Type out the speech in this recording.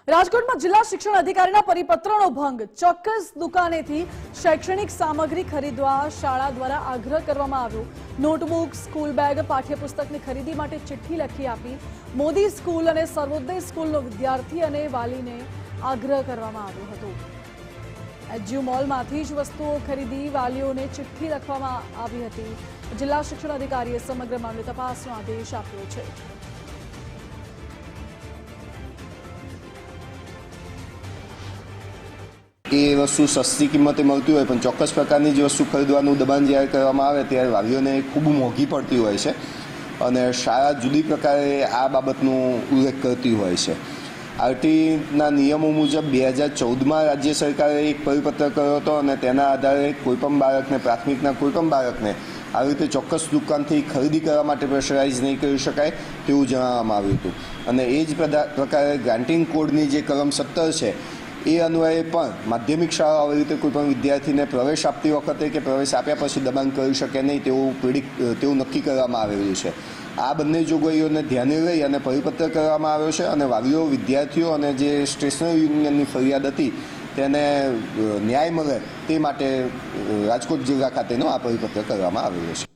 રાજકોટમાં જિલ્લા શિક્ષણ અધિકારીના પરિપત્રનો ભંગ। ચોક્કસ દુકાનેથી શૈક્ષણિક સામગ્રી ખરીદવા શાળા દ્વારા આગ્રહ કરવામાં આવ્યો। નોટબુક, સ્કૂલ બેગ, પાઠ્યપુસ્તકની ખરીદી માટે ચિઠ્ઠી લખી આપી। મોદી સ્કૂલ અને સર્વોદય સ્કૂલનો વિદ્યાર્થી અને વાલીને આગ્રહ કરવામાં આવ્યો હતો। એચયુ મોલમાંથી જ વસ્તુઓ ખરીદી વાલીઓને ચિઠ્ઠી લખવામાં આવી હતી। જિલ્લા શિક્ષણ અધિકારીએ સમગ્ર મામલે તપાસનો આદેશ આપ્યો છે। એ વસ્તુ સસ્તી કિંમતે મળતી હોય પણ ચોક્કસ પ્રકારની જે વસ્તુ ખરીદવાનું દબાણ જ્યારે કરવામાં આવે ત્યારે વાલીઓને ખૂબ મોંઘી પડતી હોય છે અને શાળા જુદી પ્રકારે આ બાબતનો ઉલ્લેખ કરતી હોય છે। આરટીના નિયમો મુજબ 2014માં રાજ્ય સરકારે એક પરિપત્ર કર્યો હતો અને તેના આધારે કોઈપણ બાળકને પ્રાથમિકના કોઈપણ બાળકને આવી રીતે ચોક્કસ દુકાનથી ખરીદી કરવા માટે પ્રેશરાઇઝ નહીં કરી શકાય તેવું જણાવવામાં આવ્યું હતું અને એ જ પ્રકારે ગ્રાન્ટિંગ કોડની જે કલમ 17 છે એ અન્વયે પણ માધ્યમિક શાળાઓ આવી રીતે કોઈપણ વિદ્યાર્થીને પ્રવેશ આપતી વખતે કે પ્રવેશ આપ્યા પછી દબાણ કરી શકે નહીં તેવું નક્કી કરવામાં આવેલું છે। આ બંને જોગવાઈઓને ધ્યાને લઈ અને પરિપત્ર કરવામાં આવ્યો છે અને વાલીઓ, વિદ્યાર્થીઓ અને જે સ્ટેશનરી યુનિયનની ફરિયાદ હતી તેને ન્યાય મળે તે માટે રાજકોટ જિલ્લા ખાતેનો આ પરિપત્ર કરવામાં આવેલો છે।